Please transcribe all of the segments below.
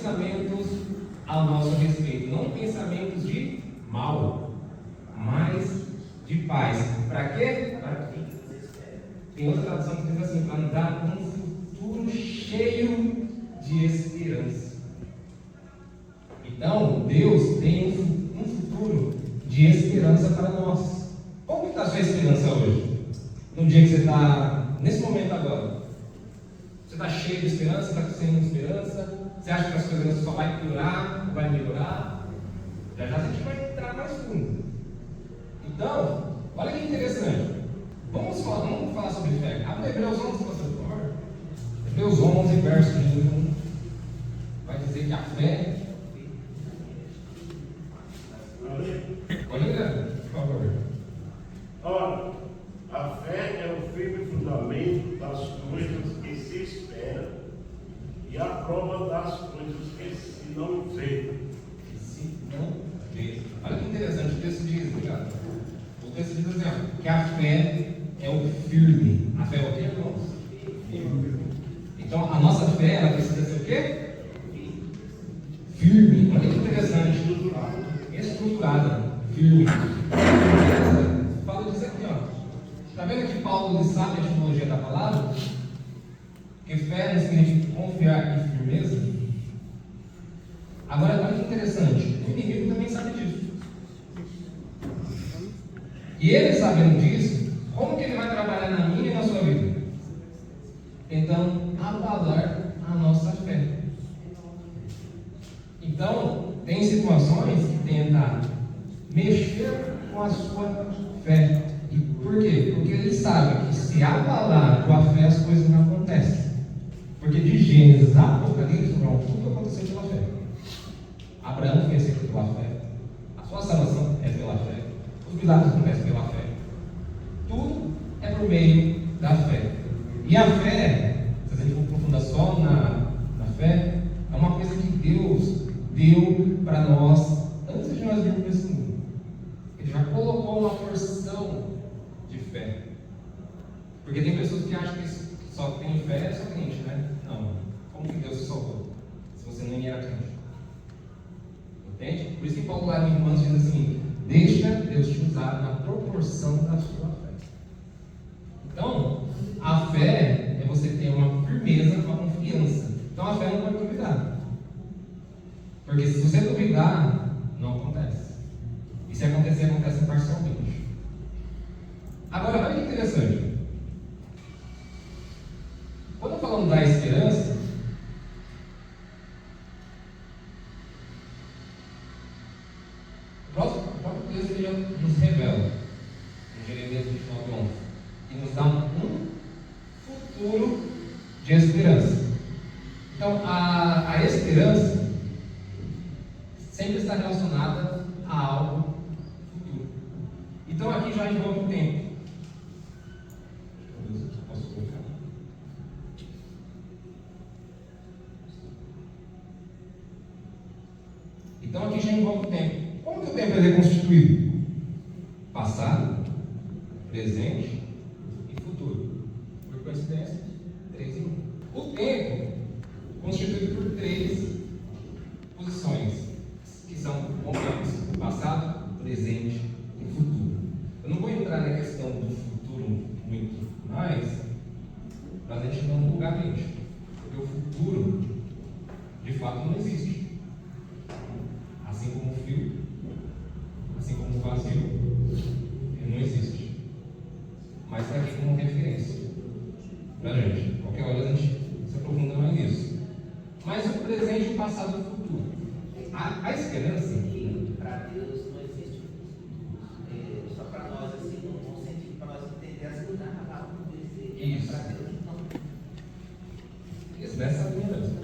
pensamentos ao nosso respeito, não pensamentos de mal, mas de paz. Para quê? Tem outra tradução que diz assim: para dar um futuro cheio de esperança. Então, Deus tem um futuro de esperança para nós. Como está a sua esperança hoje? No dia que você está, nesse momento agora, você está cheio de esperança, está sem esperança? Você acha que as coisas só vai piorar, vai melhorar? Já já a gente vai entrar mais fundo. Então, olha que interessante. Vamos falar sobre fé. Abre Hebreus 11, por favor. Hebreus 11, verso 1. Vai dizer que a fé... Pode ler, por favor. Ora, a fé é o firme fundamento das coisas que se esperam e a prova das coisas que se não vê. Olha que interessante, o texto diz, obrigado. O texto diz assim, ó, que a fé é o firme. A fé é o quê, irmãos? Firme. Então, a nossa fé, ela precisa ser o quê? Firme. Olha que interessante. Estruturada. Firme. Fala disso aqui, ó. Está vendo que Paulo ele sabe a etimologia da palavra? Que fé não significa confiar em firmeza. Agora, olha que interessante. O inimigo também sabe disso. E ele sabendo disso, como que ele vai trabalhar na minha e na sua vida? Tentando abalar a nossa fé. Então, tem situações que tentam mexer com a sua fé. E por quê? Porque ele sabe que se abalar a tua fé, as coisas não acontecem. Porque de Gênesis a Apocalipse, não, tudo aconteceu pela fé. Abraão foi aceito pela fé. A sua salvação é pela fé. Os milagres acontecem pela fé. Tudo é por meio da fé. E a fé, se a gente for aprofundar só na fé, é uma coisa que Deus deu para nós antes de nós virmos nesse mundo. Ele já colocou uma porção de fé. Porque tem pessoas que acham que só tem fé é só crente, né? Não. Como que Deus te salvou? Se você nem era crente. Entende? Por isso que Paulo lá em Romanos diz assim: deixa Deus te usar na proporção da sua fé. Então, a fé é você ter uma firmeza, uma confiança. Então a fé não pode duvidar. Porque se você duvidar, não acontece. E se acontecer, acontece parcialmente. Agora, olha que interessante. Quando falamos da esperança, o próprio texto ele nos revela, em Jeremias 29:11, e nos dá um futuro de esperança. Então, a esperança sempre está relacionada a algo futuro. Então, aqui já envolve o tempo. Posso colocar? Então, aqui já envolve o tempo. Como que o tempo é constituído? Passado, presente e futuro. Por coincidência, 3 em 1. O tempo constituído por 3 posições, que são momentos: passado, presente e futuro. Eu não vou entrar na questão do futuro muito mais, para a gente não julgar a mente, porque o futuro, de fato, não existe. Assim como o frio, assim como o vazio, ele não existe. Mas está aqui como referência para a gente. Qualquer hora a gente se aprofunda mais nisso. Mas o presente, o passado e o futuro. A esperança. Para Deus não existe. Só para nós, assim, no bom sentido, para nós entender as coisas na Isso. Para Deus não. Isso, dessa linha mesmo.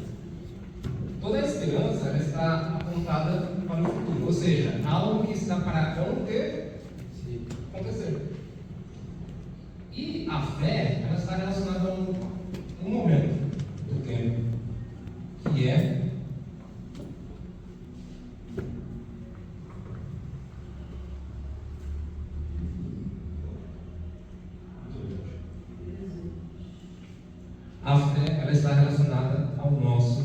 Toda a esperança ela está apontada para o futuro, ou seja, algo que está para acontecer. E a fé ela está relacionada a um momento do tempo, que é a fé ela está relacionada ao nosso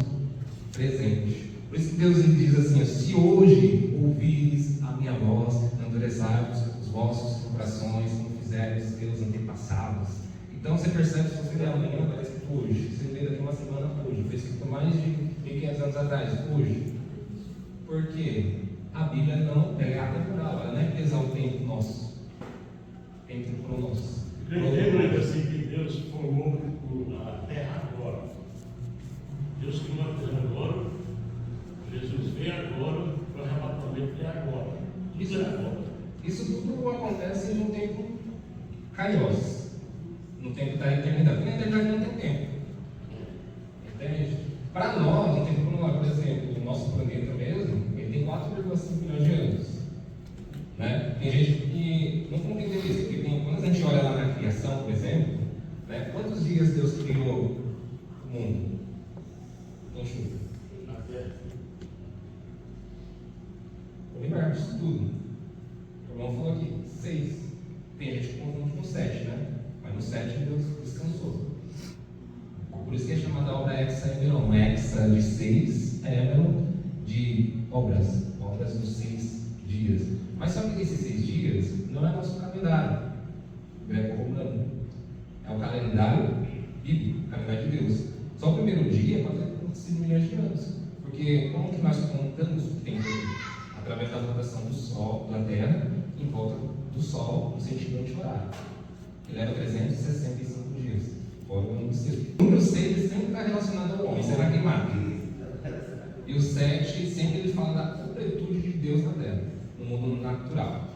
presente. presente. Por isso que Deus ele diz assim: ó, se hoje ouvires a minha voz, não endureçais os vossos corações, como fizeram os teus antepassados. Então você percebe, se você ler amanhã, vai escrito hoje. Se você ler daqui uma semana, hoje. Foi escrito mais de 1500 anos atrás, hoje. Por quê? A Bíblia não é atemporal, ela não é presa ao tempo nosso. Tempo cronos. Entendendo assim que Deus formou a terra agora. Deus criou a terra agora. Jesus veio agora, o arrebatamento é agora. Isso é agora. Isso tudo acontece no tempo kairos, no tempo da eternidade. Porque na eternidade não tem tempo. Entende? Para nós, no tempo cronológico, por exemplo, o nosso planeta mesmo, ele tem 4,5 milhões de anos. Né? Tem gente que não compreendeu isso, porque quando a gente olha lá na criação, por exemplo, né, quantos dias Deus criou o mundo? Com chuva. Na terra. O universo, tudo. O irmão falou aqui, 6. Tem gente que confunde com 7, né? Mas no 7 Deus descansou. Por isso que é chamada obra hexaemeron. Hexa de 6, emeron de obras dos 6 dias. Mas só que esses 6 dias não é nosso calendário greco-romano. É o calendário bíblico, o calendário de Deus. Só o primeiro dia pode ter acontecido milhões de anos. Porque como que nós contamos o tempo aqui? Através da rotação do Sol, da Terra, em volta do Sol, no sentido anti-horário. Ele leva 365 dias, fora o número 6. O número 6 sempre está relacionado ao homem, será queimado. E o 7, sempre ele fala da completude de Deus na Terra, no mundo natural.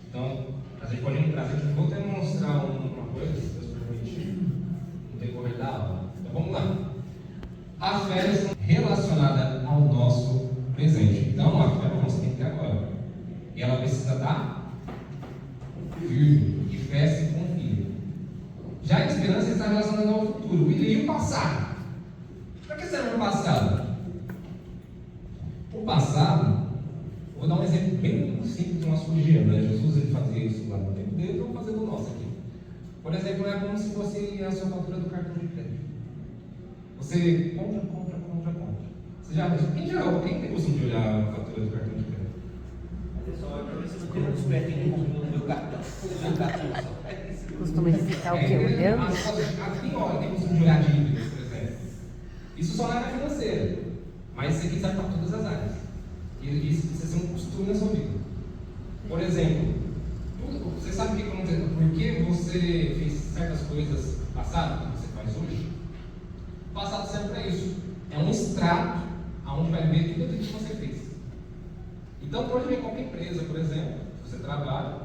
Então, a gente pode entrar, vou demonstrar uma coisa, se Deus permitir, no decorrer da aula. Então, vamos lá. As férias são relacionadas ao nosso presente. Então, a fé você tem que ter agora. E ela precisa dar firme. E fé se confia. Já a esperança está relacionada ao futuro. E o passado? Para que serve o passado? O passado, vou dar um exemplo bem simples do nosso cotidiano. Né? Jesus ele fazia isso lá no tempo dele, eu vou fazer do nosso aqui. Por exemplo, é como se fosse a sua fatura do cartão de crédito. Você compra. Quem tem costume de olhar a fatura do cartão de crédito? Mas é só para ver se não tem muito perto em no meu cartão. Costuma ficar o quê? Olhando? Aqui, olha, tem costume de olhar dívidas, por exemplo. Isso só na área financeira. Mas isso aqui serve para todas as áreas. E isso precisa ser um costume na sua vida. Por exemplo, você sabe por que você fez certas coisas no passado, que você faz hoje? O passado serve para isso. É um extrato onde vai ver tudo aquilo que você fez. Então, pode ver qualquer empresa, por exemplo, se você trabalha,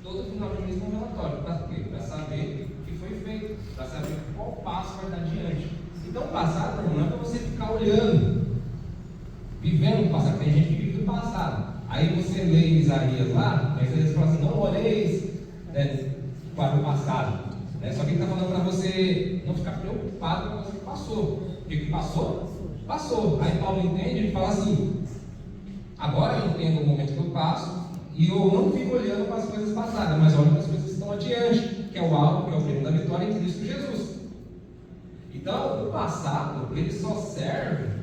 todo final de mês tem um relatório. Para quê? Para saber o que foi feito, para saber qual passo vai dar adiante. Então, o passado não é para você ficar olhando, vivendo o passado. Tem gente que vive do passado. Aí você lê Isaías lá, mas Isaías fala assim: não olheis para o passado. Só que ele está falando para você não ficar preocupado com o que passou. O que passou? Passou. Aí Paulo entende, ele fala assim: agora eu entendo o momento que eu passo e eu não fico olhando para as coisas passadas, mas olho para as coisas que estão adiante, que é o alvo, que é o prêmio da vitória em Cristo Jesus. Então, o passado, ele só serve